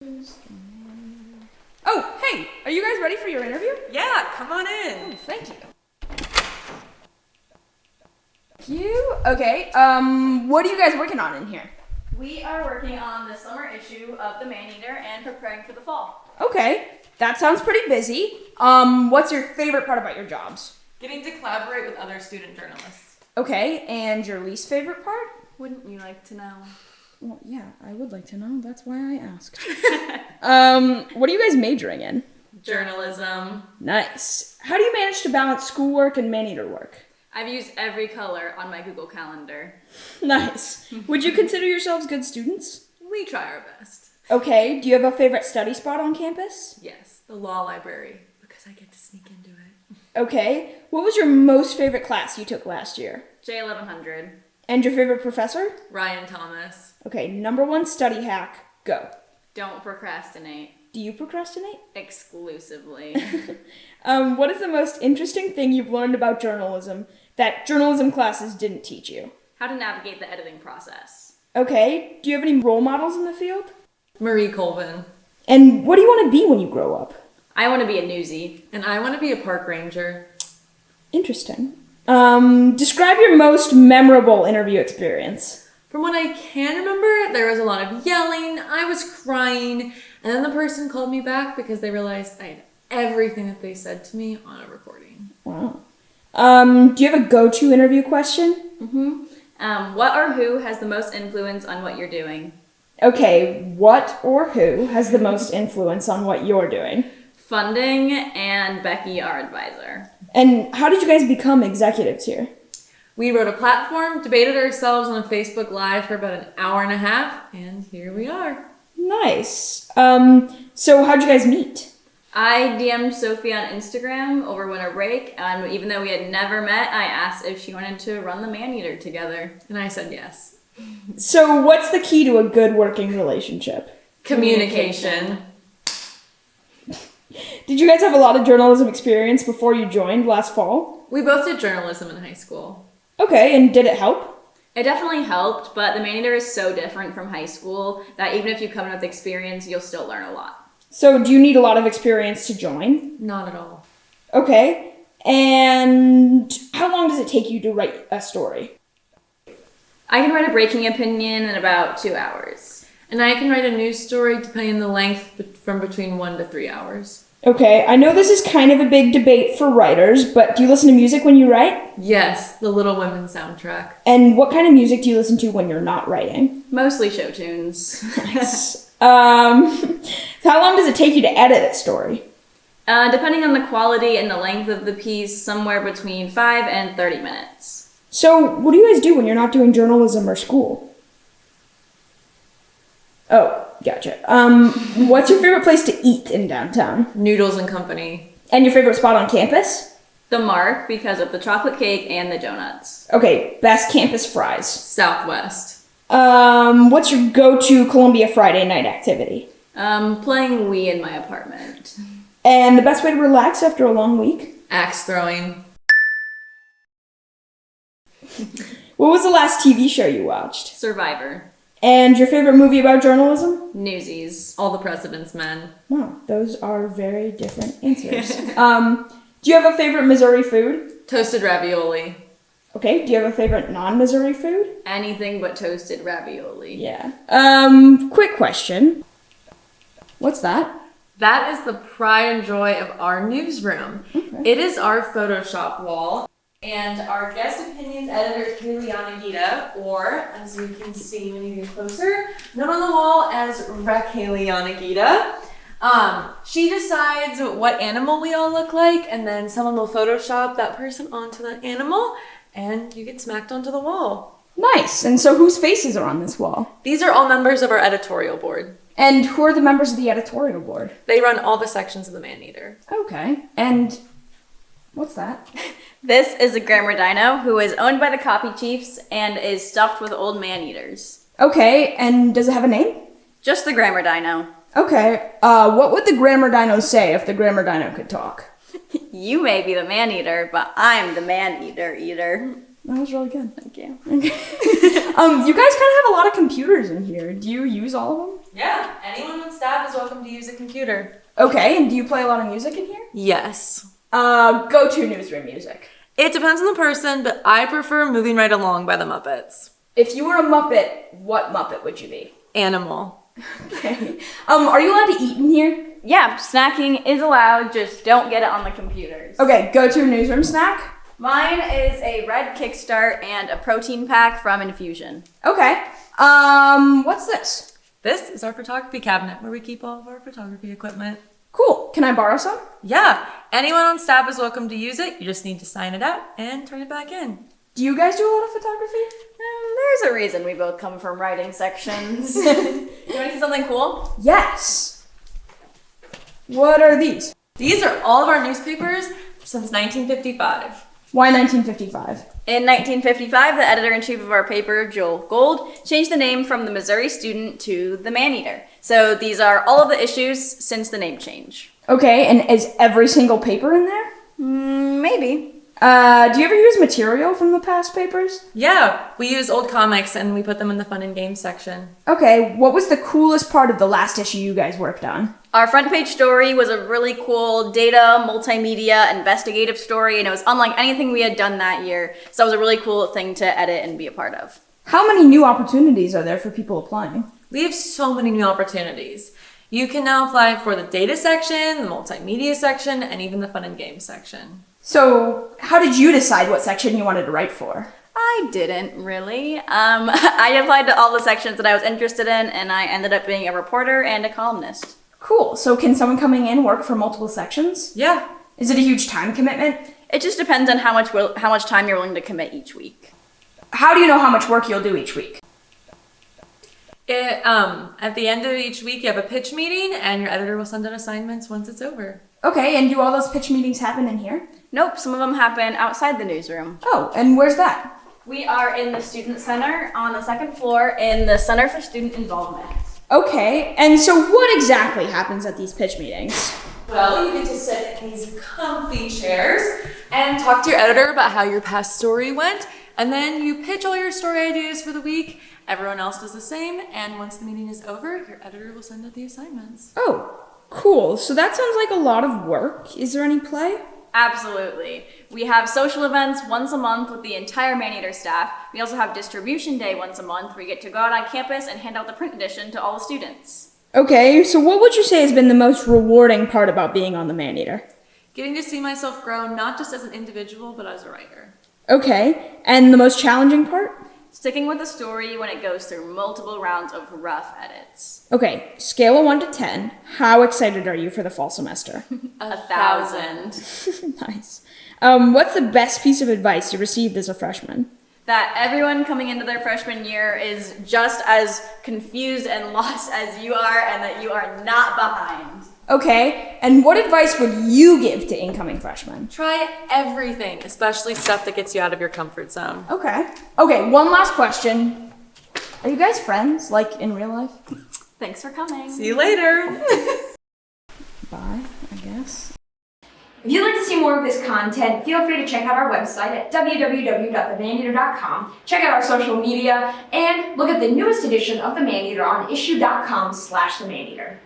Oh, hey, are you guys ready for your interview? Yeah, come on in. Oh, thank you. Okay, what are you guys working on in here? We are working on the summer issue of the Maneater and preparing for the fall. Okay, that sounds pretty busy. What's your favorite part about your jobs? Getting to collaborate with other student journalists. Okay, and your least favorite part? Wouldn't you like to know? Well, yeah, I would like to know. That's why I asked. What are you guys majoring in? Journalism. Nice. How do you manage to balance schoolwork and Maneater work? I've used every color on my Google Calendar. Nice. Would you consider yourselves good students? We try our best. Okay, do you have a favorite study spot on campus? Yes, the law library, because I get to sneak into it. Okay, what was your most favorite class you took last year? J1100. And your favorite professor? Ryan Thomas. Okay, number one study hack, go. Don't procrastinate. Do you procrastinate? Exclusively. What is the most interesting thing you've learned about journalism that journalism classes didn't teach you? How to navigate the editing process. Okay, do you have any role models in the field? Marie Colvin. And what do you want to be when you grow up? I want to be a newsie. And I want to be a park ranger. Interesting. Describe your most memorable interview experience. From what I can remember, there was a lot of yelling, I was crying, and then the person called me back because they realized I had everything that they said to me on a recording. Wow. Do you have a go-to interview question? What or who has the most influence on what you're doing? Okay, what or who has the most influence on what you're doing? Funding and Becky, our advisor. And how did you guys become executives here? We wrote a platform, debated ourselves on a Facebook Live for about an hour and a half, and here we are. Nice. So how'd you guys meet? I DM'd Sophie on Instagram over winter break, and even though we had never met, I asked if she wanted to run the Maneater together. And I said yes. So what's the key to a good working relationship? Communication. Did you guys have a lot of journalism experience before you joined last fall? We both did journalism in high school. Okay, and did it help? It definitely helped, but the Maneater is so different from high school that even if you come in with experience, you'll still learn a lot. So do you need a lot of experience to join? Not at all. Okay, and how long does it take you to write a story? I can write a breaking opinion in about 2 hours. And I can write a news story depending on the length from between 1 to 3 hours. Okay, I know this is kind of a big debate for writers, but do you listen to music when you write? Yes, the Little Women soundtrack. And what kind of music do you listen to when you're not writing? Mostly show tunes. Nice. How long does it take you to edit a story? Depending on the quality and the length of the piece, somewhere between 5 and 30 minutes. So what do you guys do when you're not doing journalism or school? Oh, gotcha. What's your favorite place to eat in downtown? Noodles and Company. And your favorite spot on campus? The Mark, because of the chocolate cake and the donuts. Okay, best campus fries. Southwest. What's your go-to Columbia Friday night activity? Playing Wii in my apartment. And the best way to relax after a long week? Axe throwing. What was the last TV show you watched? Survivor. And your favorite movie about journalism? Newsies. All the President's Men. Wow, those are very different answers. Do you have a favorite Missouri food? Toasted ravioli. Okay, do you have a favorite non-Missouri food? Anything but toasted ravioli. Yeah. Quick question. What's that? That is the pride and joy of our newsroom. Okay. It is our Photoshop wall. And our guest opinions editor, Kaylee Yanagita, or as you can see when you get closer, known on the wall as Kaylee Yanagita. She decides what animal we all look like, and then someone will Photoshop that person onto that animal, and you get smacked onto the wall. Nice. And so whose faces are on this wall? These are all members of our editorial board. And who are the members of the editorial board? They run all the sections of the Maneater. Okay. And what's that? This is a grammar dino who is owned by the copy chiefs and is stuffed with old man-eaters. Okay, and does it have a name? Just the grammar dino. Okay, what would the grammar dino say if the grammar dino could talk? You may be the man-eater, but I'm the man-eater eater. That was really good. Thank you. You guys kind of have a lot of computers in here. Do you use all of them? Yeah, anyone on staff is welcome to use a computer. Okay, and do you play a lot of music in here? Yes. Go-to newsroom music. It depends on the person, but I prefer Moving Right Along by the Muppets. If you were a Muppet, what Muppet would you be? Animal. Okay. Are you allowed to eat in here? Yeah, snacking is allowed, just don't get it on the computers. Okay, go-to newsroom snack? Mine is a red Kickstart and a protein pack from Infusion. Okay. What's this? This is our photography cabinet where we keep all of our photography equipment. Cool. Can I borrow some? Yeah, anyone on staff is welcome to use it. You just need to sign it out and turn it back in. Do you guys do a lot of photography? There's a reason we both come from writing sections. You want to see something cool? Yes. What are these? These are all of our newspapers since 1955. Why 1955? In 1955, the editor-in-chief of our paper, Joel Gold, changed the name from the Missouri Student to the Maneater. So these are all of the issues since the name change. Okay, and is every single paper in there? Maybe. Do you ever use material from the past papers? Yeah, we use old comics and we put them in the fun and games section. Okay, what was the coolest part of the last issue you guys worked on? Our front page story was a really cool data, multimedia, investigative story, and it was unlike anything we had done that year. So it was a really cool thing to edit and be a part of. How many new opportunities are there for people applying? We have so many new opportunities. You can now apply for the data section, the multimedia section, and even the fun and games section. So, how did you decide what section you wanted to write for? I didn't really. I applied to all the sections that I was interested in, and I ended up being a reporter and a columnist. Cool. So can someone coming in work for multiple sections? Yeah. Is it a huge time commitment? It just depends on how much time you're willing to commit each week. How do you know how much work you'll do each week? At the end of each week, you have a pitch meeting, and your editor will send out assignments once it's over. Okay, and do all those pitch meetings happen in here? Nope, some of them happen outside the newsroom. Oh, and where's that? We are in the Student Center on the second floor in the Center for Student Involvement. Okay, and so what exactly happens at these pitch meetings? Well, you get to sit in these comfy chairs and talk to your editor about how your past story went, and then you pitch all your story ideas for the week. Everyone else does the same, and once the meeting is over, your editor will send out the assignments. Oh, cool. So that sounds like a lot of work. Is there any play? Absolutely. We have social events once a month with the entire Maneater staff. We also have distribution day once a month where we get to go out on campus and hand out the print edition to all the students. Okay, so what would you say has been the most rewarding part about being on the Maneater? Getting to see myself grow not just as an individual, but as a writer. Okay, and the most challenging part? Sticking with the story when it goes through multiple rounds of rough edits. Okay, scale of 1 to 10. How excited are you for the fall semester? 1,000. Nice. What's the best piece of advice you received as a freshman? That everyone coming into their freshman year is just as confused and lost as you are, and that you are not behind. Okay, and what advice would you give to incoming freshmen? Try everything, especially stuff that gets you out of your comfort zone. Okay, one last question. Are you guys friends, like in real life? Thanks for coming. See you later. Bye, I guess. If you'd like to see more of this content, feel free to check out our website at www.themaneater.com, check out our social media, and look at the newest edition of The Maneater on issue.com/themaneater.